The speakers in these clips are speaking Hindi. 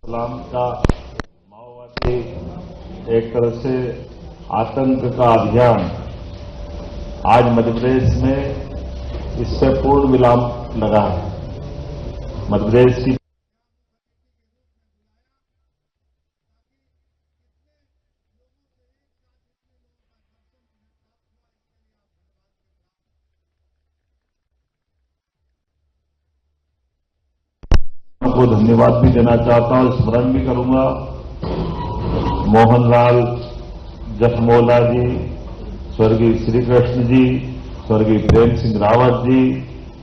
सलाम का माओवादी एक तरह से आतंक का अभियान आज मध्य प्रदेश में इससे पूर्ण विराम लगा है। मध्य प्रदेश की को धन्यवाद भी देना चाहता हूं, स्मरण भी करूंगा मोहनलाल जखमोला जी, स्वर्गीय श्री कृष्ण जी, स्वर्गीय प्रेम सिंह रावत जी,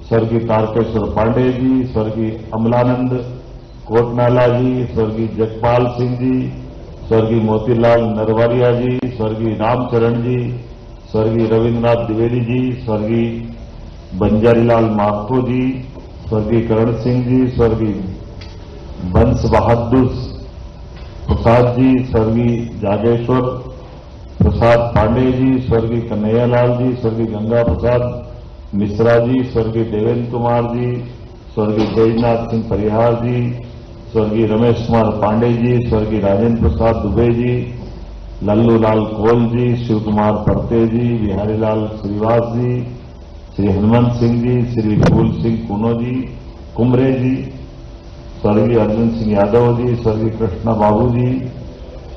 स्वर्गीय तारकेश्वर पांडे जी, स्वर्गीय अमलानंद कोटनाला जी, स्वर्गीय जगपाल सिंह जी, स्वर्गीय मोतीलाल नरवारिया जी, स्वर्गीय रामचरण जी, स्वर्गीय रविन्द्रनाथ द्विवेदी जी, स्वर्गीय बंजारीलाल माथुर जी, स्वर्गीय करण सिंह जी, स्वर्गीय बंस बहादुर प्रसाद जी, स्वर्गीय जागेश्वर प्रसाद पांडे जी, स्वर्गीय कन्हैयालाल जी, स्वर्गीय गंगा प्रसाद मिश्रा जी, स्वर्गीय देवेंद्र कुमार जी, स्वर्गीय बैजनाथ सिंह परिहार जी, स्वर्गीय रमेश कुमार पांडे जी, स्वर्गीय राजेंद्र प्रसाद दुबे जी, लल्लू लाल कोल जी, शिव कुमार परते जी, बिहारी लाल श्रीवास जी, श्री हनुमंत सिंह जी, श्री फूल सिंह कुनो जी, कुमरे जी, स्वर्गीय अर्जुन सिंह यादव जी, स्वर्गीय कृष्णा बाबू जी,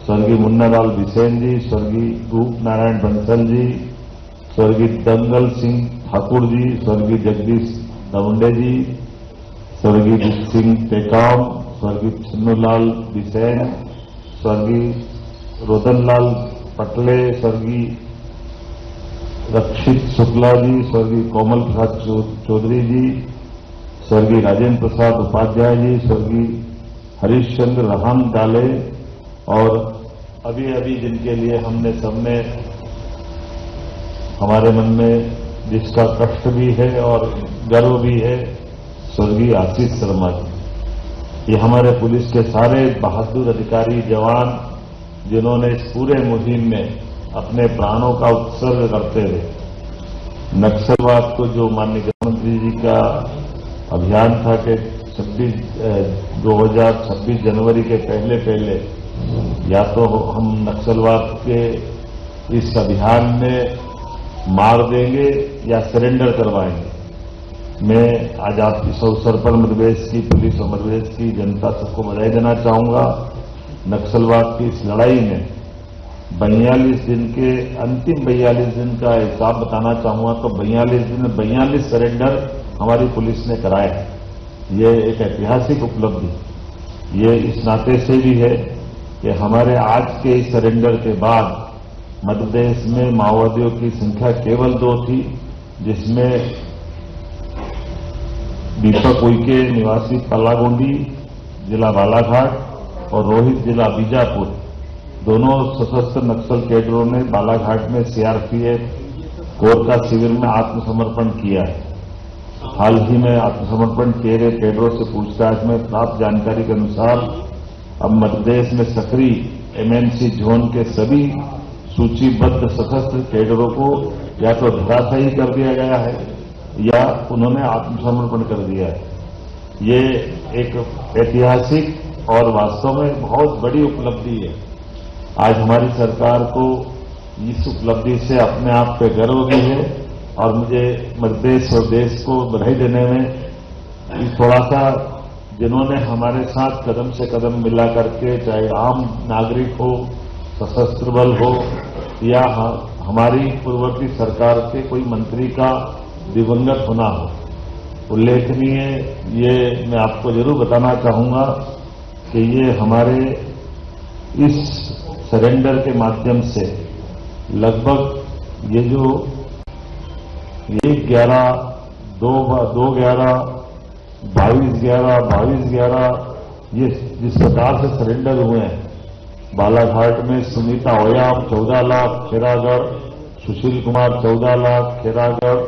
स्वर्गीय मुन्नालाल बिसेन जी, स्वर्गीय रूप नारायण बंसल जी, स्वर्गीय दंगल सिंह ठाकुर जी, स्वर्गीय जगदीश दवंडे जी, स्वर्गीय दीप सिंह टेकाम, स्वर्गीय छन्नूलाल बिसेन, स्वर्गीय रोदनलाल पटले, स्वर्गीय रक्षित शुक्ला जी, स्वर्गीय कोमल प्रसाद चौधरी जी, स्वर्गीय राजेंद्र प्रसाद उपाध्याय जी, स्वर्गीय हरीश चंद्र रहन डाले और अभी अभी जिनके लिए हमने सबने हमारे मन में जिसका कष्ट भी है और गर्व भी है, स्वर्गीय आशीष शर्मा जी। ये हमारे पुलिस के सारे बहादुर अधिकारी जवान जिन्होंने इस पूरे मुहिम में अपने प्राणों का उत्सर्ग करते हुए नक्सलवाद को, जो माननीय गृहमंत्री जी का अभियान था कि 2026 जनवरी के पहले पहले या तो हम नक्सलवाद के इस अभियान में मार देंगे या सरेंडर करवाएंगे। मैं आज आप इस अवसर पर मध्य प्रदेश की पुलिस और मध्य प्रदेश की जनता सबको बधाई देना चाहूंगा। नक्सलवाद की इस लड़ाई में 42 दिन के अंतिम 42 दिन का हिसाब बताना चाहूंगा तो 42 दिन में 42 सरेंडर हमारी पुलिस ने कराए हैं। ये एक ऐतिहासिक उपलब्धि ये इस नाते से भी है कि हमारे आज के इस सरेंडर के बाद मध्य प्रदेश में माओवादियों की संख्या केवल 2 थी, जिसमें दीपक उइके निवासी पल्लागोंडी जिला बालाघाट और रोहित जिला बीजापुर, दोनों सशस्त्र नक्सल कैडरों ने बालाघाट में सीआरपीएफ कोर का शिविर में आत्मसमर्पण किया है। हाल ही में आत्मसमर्पण किए गए कैडरों से पूछताछ में प्राप्त जानकारी के अनुसार अब मध्य प्रदेश में सक्रिय एमएनसी जोन के सभी सूचीबद्ध सशस्त्र कैडरों को या तो धराशायी कर दिया गया है या उन्होंने आत्मसमर्पण कर दिया है। ये एक ऐतिहासिक और वास्तव में बहुत बड़ी उपलब्धि है। आज हमारी सरकार को इस उपलब्धि से अपने आप पे गर्व भी है और मुझे मध्य प्रदेश और देश को बधाई देने में थोड़ा सा जिन्होंने हमारे साथ कदम से कदम मिला करके, चाहे आम नागरिक हो, सशस्त्र बल हो या हमारी पूर्ववर्ती सरकार के कोई मंत्री का दिवंगत होना हो, उल्लेखनीय ये मैं आपको जरूर बताना चाहूंगा कि ये हमारे इस सरेंडर के माध्यम से लगभग ये जो 1/11, 2/11, 22/11, 22/11 ये जिस प्रकार से सरेंडर हुए हैं, बालाघाट में सुनीता ओयाम 14 लाख खेरागढ़, सुशील कुमार 14 लाख खेरागढ़,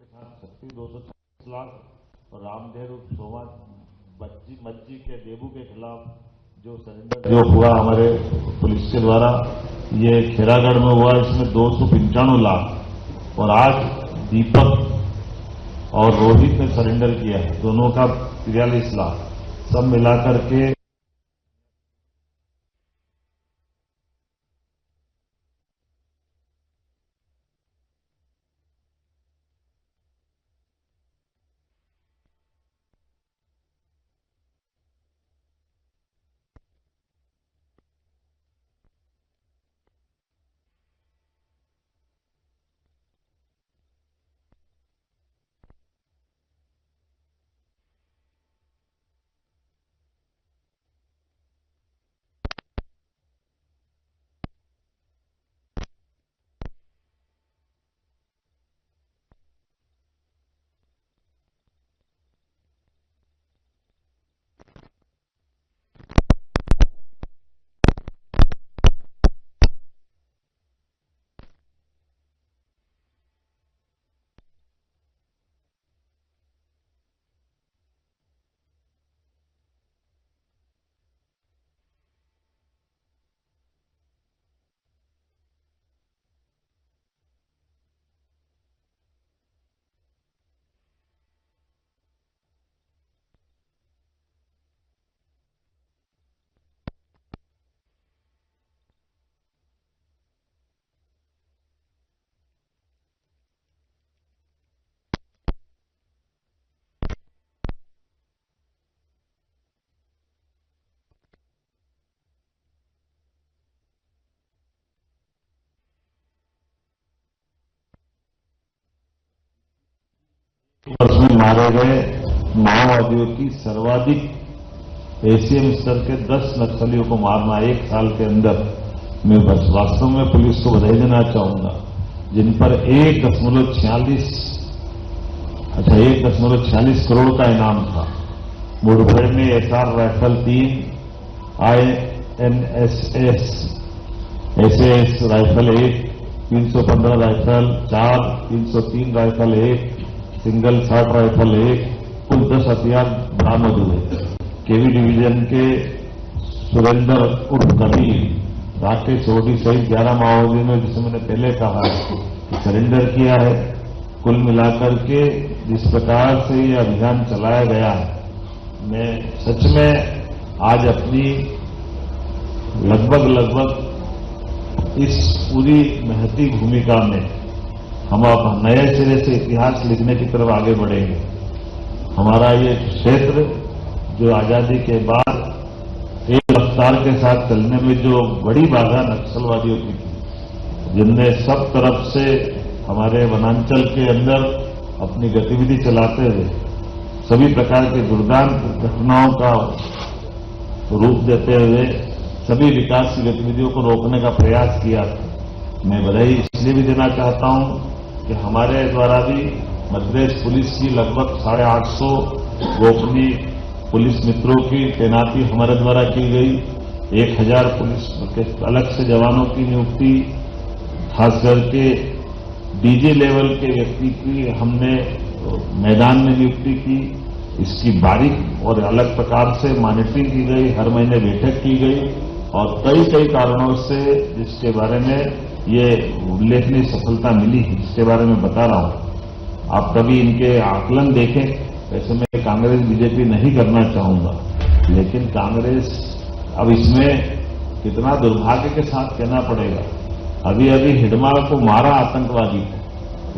साथ 240 लाख और रामदेव सोमा मज्जी के देबू के खिलाफ जो सरेंडर जो हुआ हमारे पुलिस के द्वारा, ये खेरागढ़ में हुआ, इसमें 295 लाख और आज दीपक और रोहित ने सरेंडर किया है, दोनों का 43 लाख, सब मिलाकर के वर्ष में मारे गए माओवादियों की सर्वाधिक एसीएम स्तर के 10 नक्सलियों को मारना एक साल के अंदर, मैं बस वास्तव में पुलिस को बधाई देना चाहूंगा, जिन पर 1.46 करोड़ का इनाम था। मुठभेड़ में SR rifle 3, INSS SAS rifle 1, 315 rifle 4, 303 rifle 1, single shot rifle 1, कुल 10 हथियार बरामद हुए। केवी डिवीजन के सुरेंद्र उर्फ कबीर, राकेश सोडी सहित 11 माओवादियों ने, जिसे मैंने पहले कहा कि सरेंडर किया है। कुल मिलाकर के जिस प्रकार से ये अभियान चलाया गया है, मैं सच में आज अपनी लगभग इस पूरी महती भूमिका में हम अब नए सिरे से इतिहास लिखने की तरफ आगे बढ़ेंगे। हमारा ये क्षेत्र जो आजादी के बाद एक रफ्तार के साथ चलने में जो बड़ी बाधा नक्सलवादियों की थी, जिनने सब तरफ से हमारे वनांचल के अंदर अपनी गतिविधि चलाते हुए सभी प्रकार के दुर्दांत घटनाओं का रूप देते हुए सभी विकास की गतिविधियों को रोकने का प्रयास किया था। मैं बधाई इसलिए भी देना चाहता हूं कि हमारे द्वारा भी मध्य प्रदेश पुलिस की लगभग 850 गोपनीय पुलिस मित्रों की तैनाती हमारे द्वारा की गई। 1000 पुलिस के अलग से जवानों की नियुक्ति, खास करके डीजी लेवल के व्यक्ति की हमने मैदान में नियुक्ति की। इसकी बारीक और अलग प्रकार से मॉनिटरिंग की गई, हर महीने बैठक की गई और कई कारणों से जिसके बारे में ये उल्लेखनीय सफलता मिली है, इसके बारे में बता रहा हूं। आप कभी इनके आकलन देखें। वैसे मैं कांग्रेस बीजेपी नहीं करना चाहूंगा, लेकिन कांग्रेस अब इसमें कितना दुर्भाग्य के साथ कहना पड़ेगा, अभी हिडमा को मारा आतंकवादी को,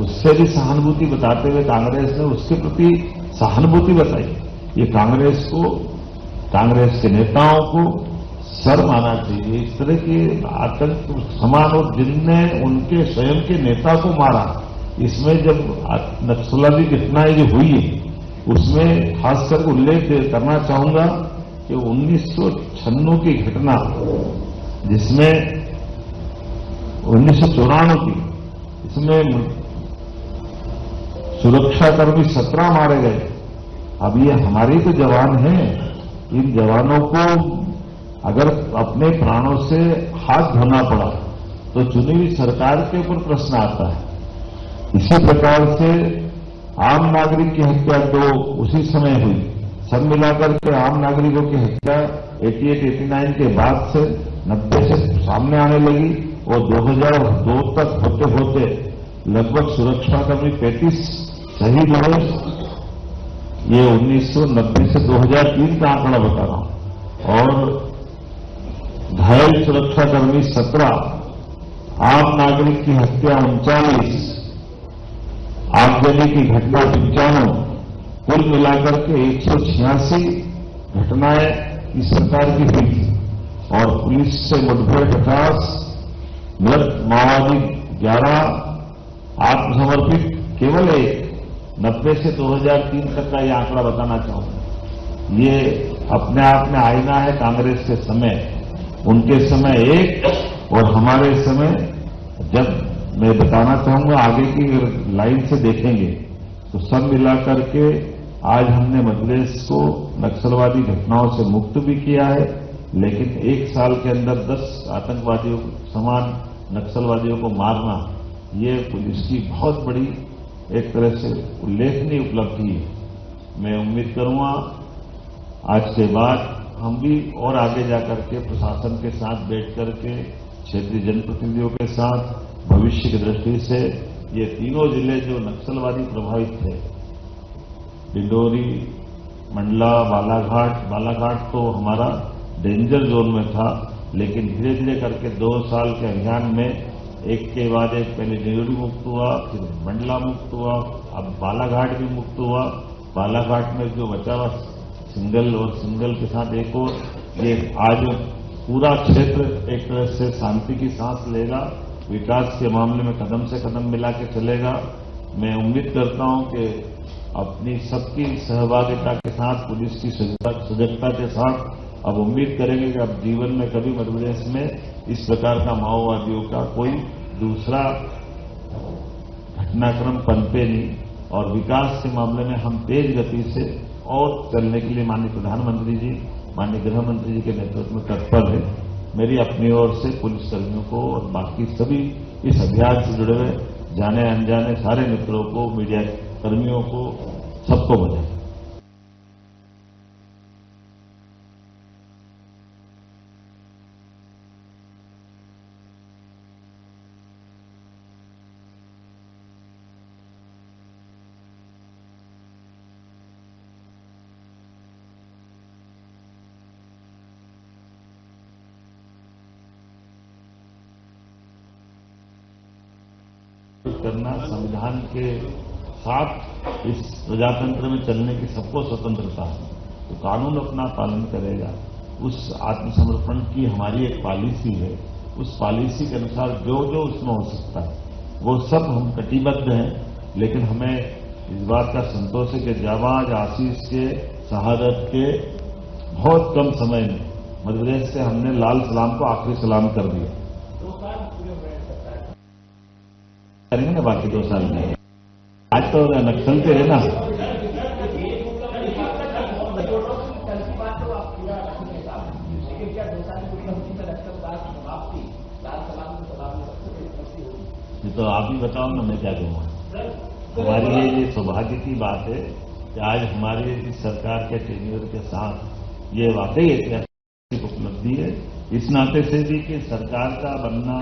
उससे भी सहानुभूति बताते हुए कांग्रेस ने उसके प्रति सहानुभूति बताई। ये कांग्रेस को, कांग्रेस के नेताओं को सर माना चाहिए। इस तरह के आतंक समान और जिनने उनके स्वयं के नेता को मारा, इसमें जब नक्सलवादी घटनाएं जो हुई है उसमें खासकर उल्लेख करना चाहूंगा कि 1996 की घटना, जिसमें 1994 की, इसमें सुरक्षाकर्मी 17 मारे गए। अब ये हमारे तो जवान हैं, इन जवानों को अगर अपने प्राणों से हाथ धोना पड़ा तो चुनी हुई सरकार के ऊपर प्रश्न आता है। इसी प्रकार से आम नागरिक की हत्या 2 उसी समय हुई। सब मिलाकर के आम नागरिकों की हत्या 88-89 के बाद से 90 से सामने आने लगी और 2002 तक होते होते लगभग सुरक्षाकर्मी 35 शहीद हुए। ये 1990 से 2003 का आंकड़ा बता रहा हूं। और घायल सुरक्षाकर्मी 17, आम नागरिक की हत्या 39, आगजनी की घटना 95, कुल मिलाकर के 186 घटनाएं इस सरकार की हुई थी और पुलिस से मुठभेड़ 50, मृत माओवादी 11, आत्मसमर्पित केवल 1। 90 से 2003 तक का यह आंकड़ा बताना चाहूंगा। ये अपने आप में आईना है कांग्रेस के समय। उनके समय 1 और हमारे समय, जब मैं बताना चाहूंगा आगे की लाइन से देखेंगे तो सब मिलाकर के आज हमने मध्य प्रदेश को नक्सलवादी घटनाओं से मुक्त भी किया है, लेकिन 1 साल के अंदर 10 आतंकवादियों समान नक्सलवादियों को मारना, ये पुलिस की बहुत बड़ी एक तरह से उल्लेखनीय उपलब्धि है। मैं उम्मीद करूंगा आज के बाद हम भी और आगे जाकर के प्रशासन के साथ बैठ करके क्षेत्रीय जनप्रतिनिधियों के साथ भविष्य की दृष्टि से ये तीनों जिले जो नक्सलवादी प्रभावित थे, डिंडोरी, मंडला, बालाघाट तो हमारा डेंजर जोन में था, लेकिन धीरे धीरे करके 2 साल के अभियान में एक के बाद एक पहले डिंडोरी मुक्त हुआ, फिर मंडला मुक्त हुआ, अब बालाघाट भी मुक्त हुआ। बालाघाट में जो बचा हुआ सिंगल के साथ एक और, ये आज पूरा क्षेत्र एक तरह से शांति की सांस लेगा, विकास के मामले में कदम से कदम मिला के चलेगा। मैं उम्मीद करता हूं कि अपनी सबकी सहभागिता के साथ, पुलिस की सजगता के साथ अब उम्मीद करेंगे कि अब जीवन में कभी मध्य प्रदेश में इस प्रकार का माओवादियों का कोई दूसरा घटनाक्रम पनपे नहीं, और विकास के मामले में हम तेज गति से और चलने के लिए माननीय प्रधानमंत्री जी, माननीय गृह मंत्री जी के नेतृत्व में तत्पर है। मेरी अपनी ओर से पुलिसकर्मियों को और बाकी सभी इस अभियान से जुड़े हुए जाने अनजाने सारे मित्रों को, मीडिया कर्मियों को, सबको बधाई। करना संविधान के साथ इस प्रजातंत्र में चलने की सबको स्वतंत्रता है, तो कानून अपना पालन करेगा। उस आत्मसमर्पण की हमारी एक पॉलिसी है, उस पॉलिसी के अनुसार जो जो उसमें हो सकता है वो सब हम कटिबद्ध हैं। लेकिन हमें इस बात का संतोष है कि जाबाज आशीष के, शहादत के बहुत कम समय में मध्य प्रदेश से हमने लाल सलाम को आखिरी सलाम कर दिया। करेंगे ना बाकी 2 साल में। आज तो नक्सल पे है ना, ये तो आप ही बताओ ना, मैं क्या कहूँगा। हमारे लिए ये सौभाग्य की बात है कि आज हमारी इस सरकार के टेन्योर के साथ ये वाकई ऐतिहासिक उपलब्धि है, इस नाते से भी कि सरकार का बनना